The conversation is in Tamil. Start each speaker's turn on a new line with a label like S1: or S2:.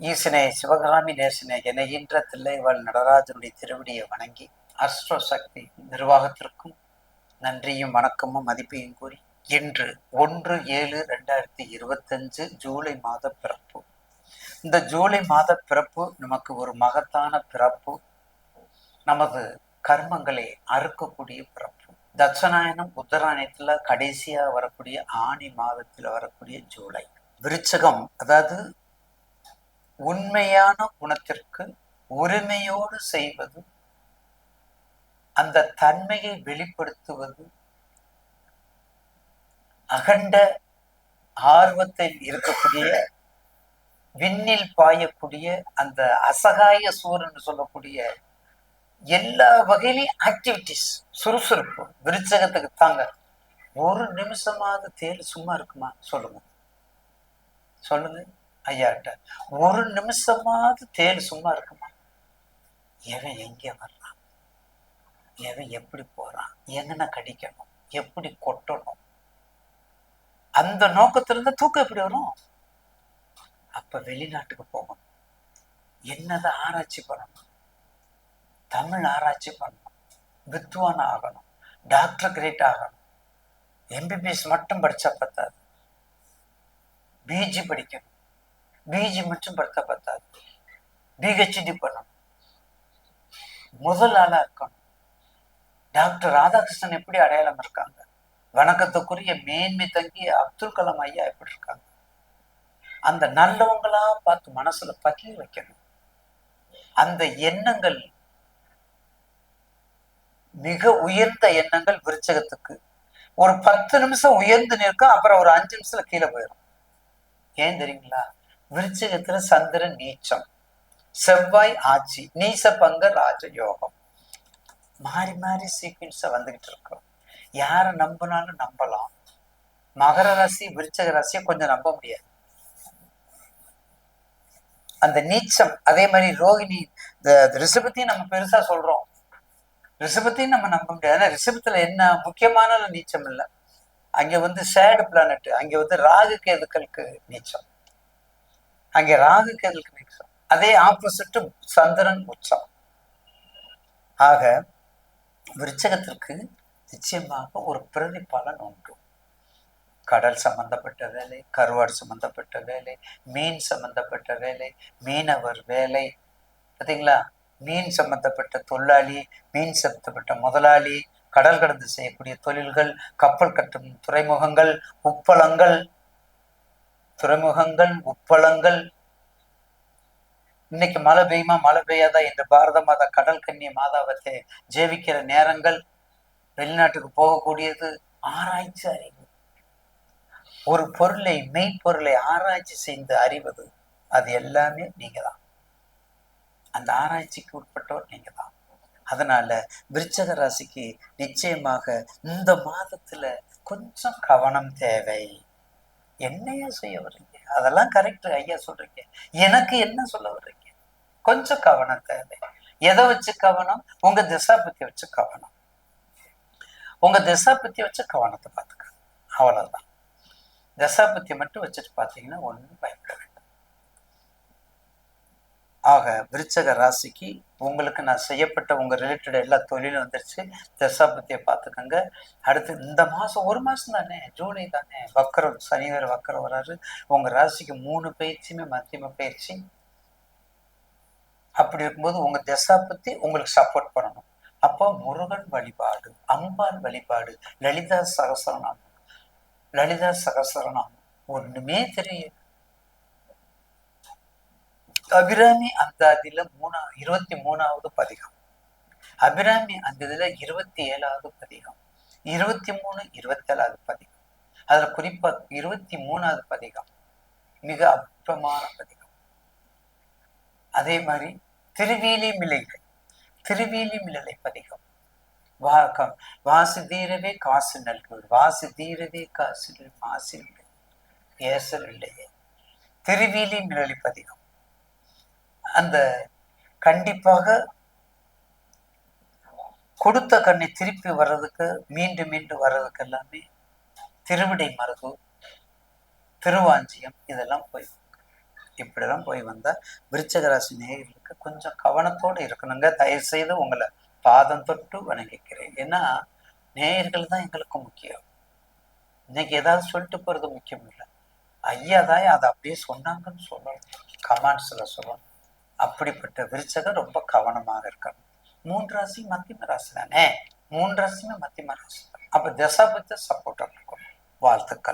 S1: ஈசனே சிவகாமி நேசனே என ஈன்ற தில்லைவாழ் நடராஜனுடைய திருவடியை வணங்கி அஸ்ட்ரோ சக்தி நிர்வாகத்திற்கும் நன்றியும் வணக்கமும் மதிப்பையும் கூறி இன்று 1/7/2025 ஜூலை மாத பிறப்பு. இந்த ஜூலை மாத பிறப்பு நமக்கு ஒரு மகத்தான பிறப்பு, நமது கர்மங்களை அறுக்கக்கூடிய பிறப்பு. தட்சநாயனம் உத்தராயணத்துல கடைசியா வரக்கூடிய ஆணி மாதத்துல வரக்கூடிய ஜூலை. விருச்சகம், அதாவது உண்மையான குணத்திற்கு உரிமையோடு செய்வது, அந்த தன்மையை வெளிப்படுத்துவது, அகண்ட ஆர்வத்தில் இருக்கக்கூடிய, விண்ணில் பாயக்கூடிய அந்த அசகாய சூரன் சொல்லக்கூடிய எல்லா வகையிலையும் ஆக்டிவிட்டிஸ், சுறுசுறுப்பு விருச்சகத்துக்கு தாங்க. ஒரு நிமிஷமாவது தேல் சும்மா இருக்குமா? சொல்லுங்க சொல்லுங்க ஐயாட்ட. ஒரு நிமிஷமாவது தேல் சும்மா இருக்குமா? எவன் எங்க வர்றான், எவன் எப்படி போறான், எங்கன கடிக்கணும், எப்படி கொட்டணும், அந்த நோக்கத்திலிருந்து தூக்கம் எப்படி வரும்? அப்ப வெளிநாட்டுக்கு போகணும், என்னதை ஆராய்ச்சி பண்ணணும், தமிழ் ஆராய்ச்சி பண்ணணும், வித்வான் ஆகணும், டாக்டர் கிரேட் ஆகணும். எம்பிபிஎஸ் மட்டும் படிச்சா பத்தாது, பிஜி படிக்கணும். பிஜி மட்டும் படித்தா பத்தாது, பிஹெச்டி பண்ணணும், முதல் ஆளா இருக்கணும். டாக்டர் ராதாகிருஷ்ணன் எப்படி அடையாளம் இருக்காங்க, வணக்கத்துக்குரிய மேன்மை தங்கிய அப்துல் கலாம் ஐயா எப்படி இருக்காங்க, அந்த நல்லவங்களா பார்த்து மனசுல பதிய வைக்கணும். அந்த எண்ணங்கள் மிக உயர்ந்த எண்ணங்கள் விருச்சகத்துக்கு ஒரு 10 நிமிஷம் உயர்ந்து நிற்கும், அப்புறம் ஒரு 5 நிமிஷத்துல கீழே போயிடும். ஏன் தெரியுங்களா? விருச்சகத்துல சந்திரன் நீச்சம், செவ்வாய் ஆட்சி, நீச பங்க ராஜயோகம், மாறி மாறி சீக்வன்ஸா வந்துகிட்டு இருக்கோம். யாரை நம்பினாலும் நம்பலாம். மகர ராசி விருச்சக ராசியை கொஞ்சம் நம்ப முடியாது, அந்த நீச்சம். அதே மாதிரி ரோகிணி, ரிஷபத்தையும் நம்ம பெருசா சொல்றோம், ரிஷபத்தையும் நம்ம நம்ப முடியாது. ரிஷபத்துல என்ன முக்கியமான நீச்சம் இல்லை, அங்க சேடு பிளானட், அங்க ராகு கேதுக்களுக்கு நீச்சம், அங்க ராகு கேதுக்கு நீச்சம். அதே ஆப்போசிட் சந்திரன் உச்சம். ஆக விருச்சகத்திற்கு நிச்சயமாக ஒரு பிரதிபலன் உண்டு. கடல் சம்பந்தப்பட்ட வேலை, கருவாடு சம்பந்தப்பட்ட வேலை, மீன் சம்பந்தப்பட்ட வேலை, மீனவர் வேலை, பார்த்தீங்களா? மீன் சம்பந்தப்பட்ட தொழிலாளி, மீன் சம்பந்தப்பட்ட முதலாளி, கடல் கடந்து செய்யக்கூடிய தொழில்கள், கப்பல் கட்டும் துறைமுகங்கள், உப்பளங்கள், துறைமுகங்கள், உப்பளங்கள். இன்னைக்கு மழை பெய்யுமா மழை பெய்யாதா என்று பாரத மாதா கடல் கன்னிய மாதாவத்தை ஜெபிக்கிற நேரங்கள், வெளிநாட்டுக்கு போகக்கூடியது, ஆராய்ச்சி அறிவு. ஒரு பொருளை, மெய்ப்பொருளை ஆராய்ச்சி செய்து அறிவது, அது எல்லாமே நீங்க தான். அந்த ஆராய்ச்சிக்கு உட்பட்டவர் நீங்க தான். அதனால விருச்சக ராசிக்கு நிச்சயமாக இந்த மாதத்துல கொஞ்சம் கவனம் தேவை. என்னையா செய்ய வர்றீங்க? அதெல்லாம் கரெக்ட் ஐயா சொல்றீங்க, எனக்கு என்ன சொல்ல வர்றீங்க? கொஞ்சம் கவனம் தேவை. எதை வச்சு கவனம்? உங்க திசாபத்தி வச்சு கவனம். உங்க திசாபத்தி வச்சு கவனத்தை பார்த்துக்க, அவ்வளவுதான். தசாபத்தியை மட்டும் வச்சுட்டு பார்த்தீங்கன்னா ஒன்றும் பயப்பட வேண்டாம். ஆக விருச்சக ராசிக்கு உங்களுக்கு நான் செய்யப்பட்ட உங்க ரிலேட்டட் எல்லா தொழிலும் வந்துருச்சு. தசாபத்தியை பார்த்துக்கோங்க. அடுத்து இந்த மாதம், ஒரு மாதம் தானே, ஜூலை தானே, வக்கரம், சனி வேறு வக்கரம் வராரு. உங்க ராசிக்கு 3 பயிற்சியுமே மத்தியம பயிற்சி. அப்படி இருக்கும்போது உங்க தசாபத்தி உங்களுக்கு சப்போர்ட் பண்ணணும். அப்போ முருகன் வழிபாடு, அம்பாள் வழிபாடு, லலிதா சகசரநாமம், லலிதா சகசரநாமம் ஒண்ணுமே தெரியும். அபிராமி அந்தாதியில 23வது பதிகம், அபிராமி அந்ததுல 27வது பதிகம், 23, 27வது பதிகம். அதுல குறிப்பா 23வது பதிகம் மிக அற்புதமான பதிகம். அதே மாதிரி திருவேலிமிலைகள், திருவேலிமிழலை பதிகம், வாசு தீரவே காசு நல்கு, வாசு தீரவே காசு மாசு இல்லை, ஏசல் இல்லையே. திருவேலிமிழலை பதிகம் அந்த கண்டிப்பாக கொடுத்த கண்ணை திருப்பி வர்றதுக்கு, மீண்டும் மீண்டும் வர்றதுக்கு எல்லாமே திருவிடை மருது, திருவாஞ்சியம், இதெல்லாம் போய் இப்படிலாம் போய் வந்தா விருச்சிக ராசி நேயர்களுக்கு கொஞ்சம் கவனத்தோடு இருக்கணுங்க. தயவு செய்து உங்களை பாதம் தொட்டு வணங்கிக்கிறேன். ஏன்னா நேயர்கள் தான் எங்களுக்கு முக்கியம். இன்னைக்கு ஏதாவது சொல்லிட்டு போறது முக்கியம் இல்லை. ஐயா தான் அதை அப்படியே சொன்னாங்கன்னு சொல்லணும், கமெண்ட்ஸ்ல சொல்லணும். அப்படிப்பட்ட விருச்சகம் ரொம்ப கவனமாக இருக்கணும். 3 ராசி மத்தியம ராசி தானே, 3 ராசியுமே மத்தியம ராசி தான். அப்ப தசாபுத்த சப்போர்ட்டா இருக்கணும். வாழ்த்துக்கள்.